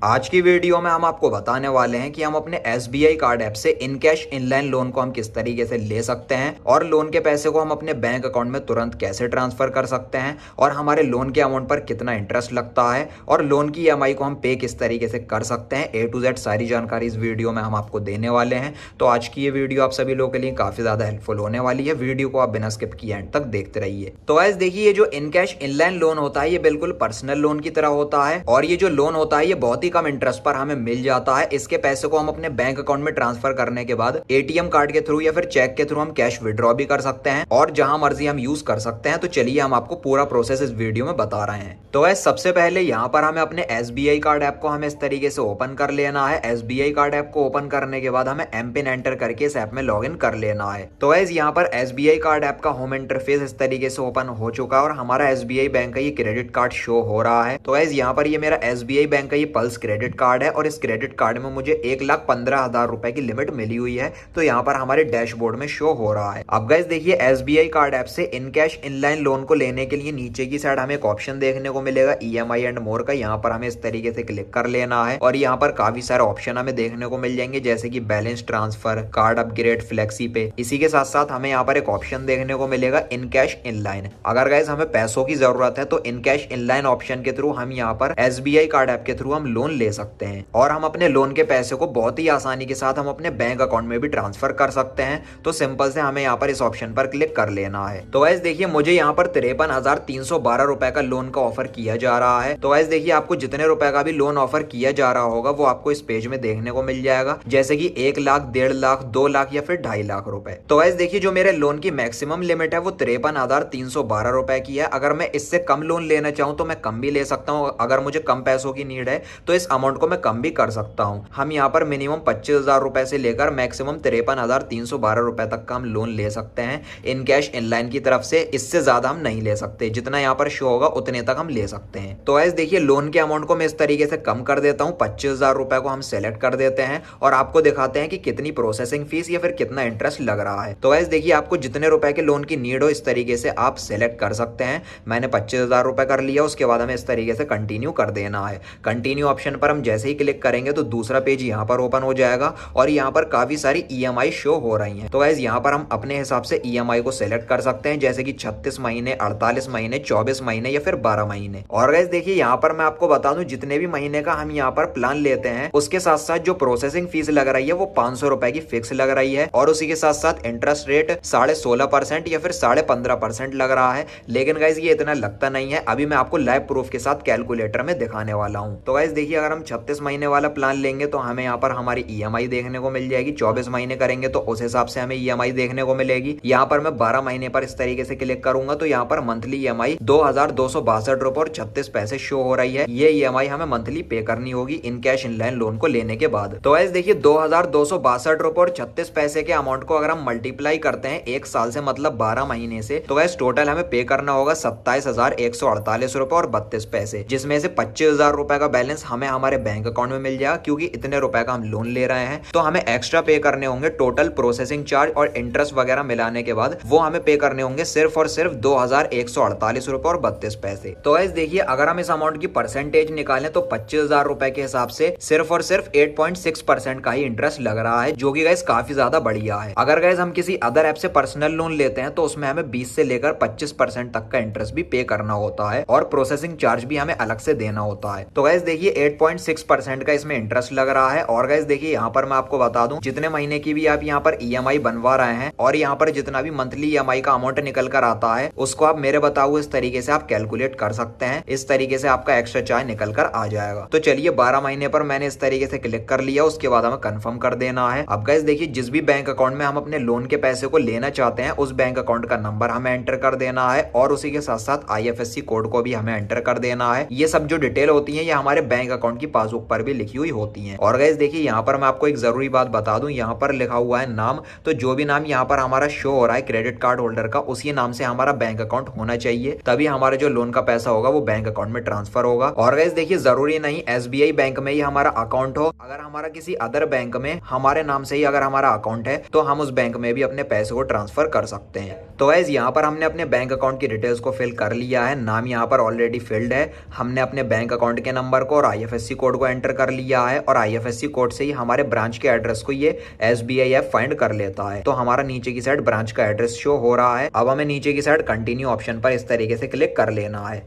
आज की वीडियो में हम आपको बताने वाले हैं कि हम अपने SBI कार्ड ऐप से इन कैश इनलाइन लोन को हम किस तरीके से ले सकते हैं और लोन के पैसे को हम अपने बैंक अकाउंट में तुरंत कैसे ट्रांसफर कर सकते हैं और हमारे लोन के अमाउंट पर कितना इंटरेस्ट लगता है और लोन की EMI को हम पे किस तरीके से कर सकते हैं। A to Z सारी जानकारी इस वीडियो में हम आपको देने वाले हैं। तो आज की ये वीडियो आप सभी लोगों के लिए काफी ज्यादा हेल्पफुल होने वाली है। वीडियो को आप बिना स्किप किए एंड तक देखते रहिए। तो गाइस देखिए, ये जो इन कैश इनलाइन लोन होता है ये बिल्कुल पर्सनल लोन की तरह होता है और ये जो लोन होता है ये बहुत ही कम इंटरेस्ट पर हमें मिल जाता है। इसके पैसे को हम अपने बैंक अकाउंट में ट्रांसफर करने के बाद ATM कार्ड के थ्रू या फिर चेक के थ्रू हम कैश विड्रॉ भी कर सकते हैं और जहां मर्जी हम यूज कर सकते हैं। तो चलिए हम आपको पूरा प्रोसेस इस वीडियो में बता रहे हैं। तो गाइस सबसे पहले यहाँ पर हमें अपने SBI कार्ड ऐप को हमें इस तरीके से ओपन कर लेना है। SBI कार्ड ऐप को ओपन करने के बाद हमें MPIN एंटर करके इस ऐप में लॉग इन कर लेना है। तो गाइस यहाँ पर SBI कार्ड ऐप का होम इंटरफेस इस तरीके से ओपन हो चुका है और हमारा SBI बैंक का ये क्रेडिट कार्ड शो हो रहा है। तो गाइस यहाँ पर ये मेरा SBI बैंक का ये पल्स क्रेडिट कार्ड है और इस क्रेडिट कार्ड में मुझे 1,15,000 रुपए की लिमिट मिली हुई है। तो यहाँ पर हमारे डैशबोर्ड में शो हो रहा है। अब गाइस देखिए, SBI कार्ड ऐप से इन कैश इनलाइन लोन को लेने के लिए नीचे की साइड हमें एक ऑप्शन देखने को मिलेगा EMI एंड मोर का। यहाँ पर हमें इस तरीके से क्लिक कर लेना है और यहाँ पर काफी सारे ऑप्शन हमें देखने को मिल जाएंगे, जैसे कि balance transfer, card upgrade, flexi पे। इसी के साथ साथ हमें यहाँ पर एक ऑप्शन देखने को मिलेगा इन कैश इनलाइन। अगर गाइस हमें पैसों की जरूरत है तो इन कैश इनलाइन ऑप्शन के थ्रू हम यहाँ पर SBI कार्ड ऐप के थ्रू हम लोन ले सकते हैं और हम अपने लोन के पैसे को बहुत ही आसानी के साथ हम अपने बैंक अकाउंट में भी ट्रांसफर कर सकते हैं। तो सिंपल से हमें यहाँ पर इस ऑप्शन पर क्लिक कर लेना है। तो गाइस देखिए, मुझे यहाँ पर 53,312 रुपए का लोन का ऑफर किया जा रहा है। तो गाइस देखिए, आपको जितने रुपए का भी लोन ऑफर किया जा रहा होगा वो आपको इस पेज में देखने को मिल जाएगा, जैसे कि 1 लाख, 1.5 लाख, 2 लाख या फिर 2.5 लाख रुपए। तो गाइस देखिए, जो मेरे लोन की मैक्सिमम लिमिट है वो 53,312 रुपए की है। अगर मैं इससे कम लोन लेना चाहूँ तो मैं कम भी ले सकता हूँ। अगर मुझे कम पैसों की नीड है तो इस अमाउंट को मैं कम भी कर सकता हूँ। हम यहाँ पर मिनिमम 25,000 रुपए से लेकर मैक्सिमम 53,312 रुपए तक का हम लोन ले सकते हैं इन कैश इनलाइन की तरफ से। इससे ज्यादा हम नहीं ले सकते, जितना यहाँ पर शो होगा उतने तक हम ले सकते हैं। तो गाइस देखिए, लोन के अमाउंट को मैं इस तरीके से कम कर देता हूँ। 25,000 रुपए को हम सेलेक्ट कर देते हैं और आपको दिखाते हैं कि कितनी प्रोसेसिंग फीस या फिर कितना इंटरेस्ट लग रहा है। तो गाइस देखिए, आपको जितने रुपए के लोन की नीड हो इस तरीके से आप सेलेक्ट कर सकते हैं। मैंने 25,000 रुपए कर लिया। उसके बाद हमें इस तरीके से कंटिन्यू कर देना है। कंटिन्यू ऑप्शन पर हम जैसे ही क्लिक करेंगे तो दूसरा पेज यहाँ पर ओपन हो जाएगा और यहाँ पर काफी सारी EMI शो हो रही हैं। तो गाइस यहाँ पर हम अपने हिसाब से EMI को सेलेक्ट कर सकते हैं, जैसे कि 36 महीने, 48 महीने, 24 महीने या फिर 12 महीने। और गाइस देखिए, यहाँ पर मैं आपको बता दूं, जितने भी महीने का हम यहाँ पर प्लान लेते हैं उसके साथ साथ जो प्रोसेसिंग फीस लग रही है वो 500 रुपए की फिक्स लग रही है और उसी के साथ साथ इंटरेस्ट रेट 16.5% या फिर 15.5% लग रहा है। लेकिन गाइस ये इतना लगता नहीं है। अभी मैं आपको लाइव प्रूफ के साथ कैलकुलेटर में दिखाने वाला हूँ। तो गाइस देखिए, अगर हम 36 महीने वाला प्लान लेंगे तो हमें यहाँ पर हमारी EMI देखने को मिल जाएगी। 24 महीने करेंगे तो उस हिसाब से हमें EMI देखने को मिलेगी। यहाँ पर मैं 12 महीने पर इस तरीके से क्लिक करूंगा तो यहाँ पर मंथली EMI 2,262 रुपए और 36 पैसे शो हो रही है। ये EMI हमें मंथली पे करनी होगी इन कैश इनलाइन लोन को लेने के बाद। तो गाइस देखिए, 2,262 रुपए और 36 पैसे के अमाउंट को अगर हम मल्टीप्लाई करते हैं 1 साल से, मतलब 12 महीने से, तो गाइस टोटल हमें पे करना होगा 27,148 रुपए और 32 पैसे, जिसमें से 25,000 रुपए का बैलेंस हमें हमारे बैंक अकाउंट में मिल जाएगा। क्योंकि इतने रुपए का हम लोन ले रहे हैं तो हमें एक्स्ट्रा पे करने होंगे। टोटल प्रोसेसिंग चार्ज और इंटरेस्ट वगैरह मिलाने के बाद वो हमें पे करने होंगे सिर्फ और सिर्फ 2,148 रुपए और 32 पैसे। तो गाइस देखिए, अगर हम इस अमाउंट की परसेंटेज निकालें तो 25,000 रुपए के हिसाब से सिर्फ और सिर्फ 8.6% का ही इंटरेस्ट लग रहा है, जो कि गाइस काफी ज्यादा बढ़िया है। अगर गाइस हम किसी अदर ऐप से पर्सनल लोन लेते हैं तो उसमें हमें 20 से लेकर 25% तक का इंटरेस्ट भी पे करना होता है और प्रोसेसिंग चार्ज भी हमें अलग से देना होता है। तो गाइस देखिए, 8.6% का इसमें इंटरेस्ट लग रहा है। और गाइस देखिए, यहाँ पर मैं आपको बता दूं, जितने महीने की भी आप यहाँ पर EMI बनवा रहे हैं और यहाँ पर जितना भी मंथली EMI का अमाउंट निकल कर आता है उसको आप मेरे बताए हुए इस तरीके से आप कैलकुलेट कर सकते हैं। इस तरीके से आपका एक्स्ट्रा चार्ज निकल कर आ जाएगा। तो चलिए, 12 महीने पर मैंने इस तरीके से क्लिक कर लिया। उसके बाद हमें कंफर्म कर देना है। अब गाइस देखिए, जिस भी बैंक अकाउंट में हम अपने लोन के पैसे को लेना चाहते हैं उस बैंक अकाउंट का नंबर हमें एंटर कर देना है और उसी के साथ साथ IFSC कोड को भी हमें एंटर कर देना है। ये सब जो डिटेल होती है ये हमारे बैंक अकाउंट की पासबुक पर भी लिखी हुई होती है। और गाइस देखिए, यहाँ पर मैं आपको एक जरूरी बात बता दूं, यहाँ पर लिखा हुआ है नाम। तो जो भी नाम यहाँ पर हमारा शो हो रहा है क्रेडिट कार्ड होल्डर का, उसी नाम से हमारा बैंक अकाउंट होना चाहिए, तभी हमारा जो लोन का पैसा होगा वो बैंक अकाउंट में ट्रांसफर होगा। और गाइस देखिए, जरूरी नहीं SBI बैंक में ही हमारा अकाउंट हो। अगर हमारा किसी अदर बैंक में हमारे नाम से ही अगर हमारा अकाउंट है तो हम उस बैंक में भी अपने पैसे को ट्रांसफर कर सकते हैं। तो गाइस यहाँ पर हमने अपने बैंक अकाउंट की डिटेल्स को फिल कर लिया है। नाम यहाँ पर ऑलरेडी फिल्ड है। हमने अपने बैंक अकाउंट के नंबर को और IFSC IFSC कोड को एंटर कर लिया है और IFSC कोड से ही हमारे ब्रांच के एड्रेस को ये SBI ऐप फाइंड कर लेता है। तो हमारा नीचे की साइड ब्रांच का एड्रेस शो हो रहा है। अब हमें नीचे की साइड कंटिन्यू ऑप्शन पर इस तरीके से क्लिक कर लेना है।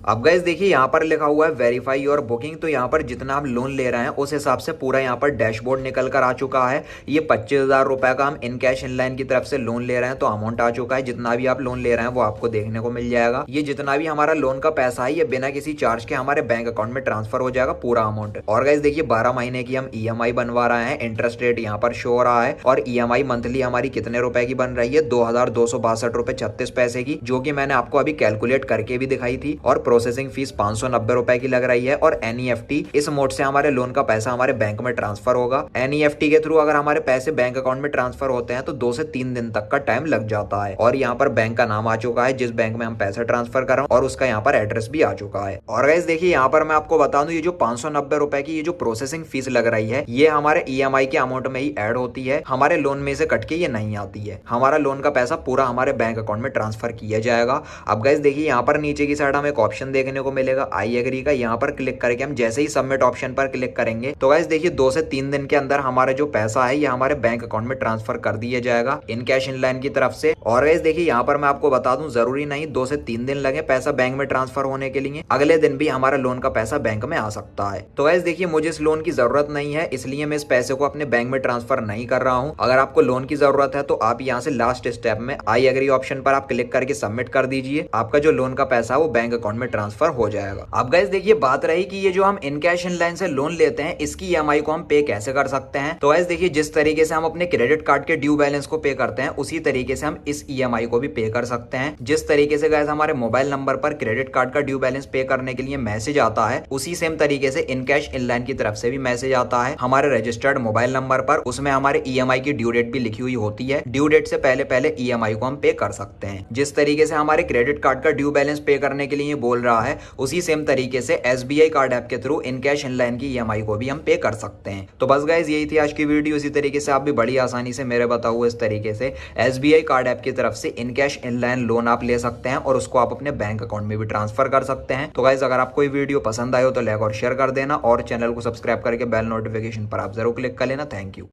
अब गाइस देखिए यहाँ पर लिखा हुआ है वेरीफाई योर बुकिंग। तो यहाँ पर जितना हम लोन ले रहे हैं उस हिसाब से पूरा यहाँ पर डैशबोर्ड निकल कर आ चुका है। ये 25,000 रुपए का हम इन कैश इनलाइन की तरफ से लोन ले रहे हैं, तो अमाउंट आ चुका है। जितना भी आप लोन ले रहे हैं वो आपको देखने को मिल जाएगा। ये जितना भी हमारा लोन का पैसा है ये बिना किसी चार्ज के हमारे बैंक अकाउंट में ट्रांसफर हो जाएगा पूरा अमाउंट। और गाइस देखिए 12 महीने की हम EMI बनवा रहे हैं। इंटरेस्ट रेट यहाँ पर शो हो रहा है और EMI मंथली हमारी कितने रुपए की बन रही है, 2,262 रुपए 36 पैसे की, जो कि मैंने आपको अभी कैलकुलेट करके भी दिखाई थी। और प्रोसेसिंग फीस 590 रुपए की लग रही है। और NEFT इस मोड से हमारे लोन का पैसा हमारे बैंक में ट्रांसफर होगा। NEFT के थ्रू अगर हमारे पैसे बैंक अकाउंट में ट्रांसफर होते हैं तो 2 से 3 दिन तक का टाइम लग जाता है। और यहाँ पर बैंक का नाम आ चुका है जिस बैंक में हम पैसा ट्रांसफर कर रहे हैं और उसका यहाँ पर एड्रेस भी आ चुका है। और गाइस देखिए यहाँ पर मैं आपको बता दूं, ये जो 590 रुपए की ये जो प्रोसेसिंग फीस लग रही है ये हमारे EMI के अमाउंट में ही ऐड होती है, हमारे लोन में से कट के ये नहीं आती है। हमारा लोन का पैसा पूरा हमारे बैंक अकाउंट में ट्रांसफर किया जाएगा। अब गाइस देखिए यहाँ पर नीचे की साइड हमें एक ऑप्शन देखने को मिलेगा आई एग्री का। यहाँ पर क्लिक करके हम जैसे ही सबमिट ऑप्शन पर क्लिक करेंगे तो गाइस देखिए 2 से 3 दिन के अंदर हमारा जो पैसा है ये हमारे बैंक अकाउंट में ट्रांसफर कर दिया जाएगा इन कैश इनलाइन की तरफ से। और गाइस देखिए यहाँ पर मैं आपको बता दूं, जरूरी नहीं 2 से 3 दिन लगे पैसा बैंक में ट्रांसफर होने के लिए, अगले दिन भी हमारा लोन का पैसा बैंक में आ सकता है। तो गाइस देखिए मुझे इस लोन की जरूरत नहीं है, इसलिए मैं इस पैसे को अपने बैंक में ट्रांसफर नहीं कर रहा हूँ। अगर आपको लोन की जरूरत है तो आप यहाँ से लास्ट स्टेप में आई एग्री ऑप्शन पर आप क्लिक करके सबमिट कर दीजिए, आपका जो लोन का पैसा है वो बैंक अकाउंट में ट्रांसफर हो जाएगा। अब गाइस देखिए बात रही कि ये जो हम इन कैश इनलाइन से लोन लेते हैं इसकी EMI को हम पे कैसे कर सकते हैं। तो गाइस देखिए जिस तरीके से हम अपने क्रेडिट कार्ड के ड्यू बैलेंस को पे करते हैं उसी तरीके से हम इस EMI को भी पे कर सकते हैं। जिस तरीके से गाइस हमारे मोबाइल नंबर पर क्रेडिट कार्ड का ड्यू बैलेंस पे करने के लिए मैसेज आता है, उसी सेम तरीके से इन कैश इनलाइन की तरफ से भी मैसेज आता है हमारे रजिस्टर्ड मोबाइल नंबर पर। उसमें हमारे EMI की ड्यू डेट भी लिखी हुई होती है। ड्यू डेट से पहले पहले EMI को हम पे कर सकते हैं। जिस तरीके से हमारे क्रेडिट कार्ड का ड्यू बैलेंस पे करने के लिए बोल रहा है उसी सेम तरीके से SBI कार्ड ऐप के थ्रू इन कैश इनलाइन की EMI को भी हम पे कर सकते हैं। तो बस गाइस यही थी आज की वीडियो। इसी तरीके से आप भी बड़ी आसानी से मेरे बताए हुए इस तरीके से SBI कार्ड ऐप की तरफ से इन कैश इनलाइन लोन आप ले सकते हैं और उसको आप अपने बैंक अकाउंट में भी ट्रांसफर कर सकते हैं। तो गाइस अगर आपको ये वीडियो पसंद आए हो तो लाइक और शेयर कर देना और चैनल को सब्सक्राइब करके बेल नोटिफिकेशन पर आप जरूर क्लिक कर लेना। Thank you.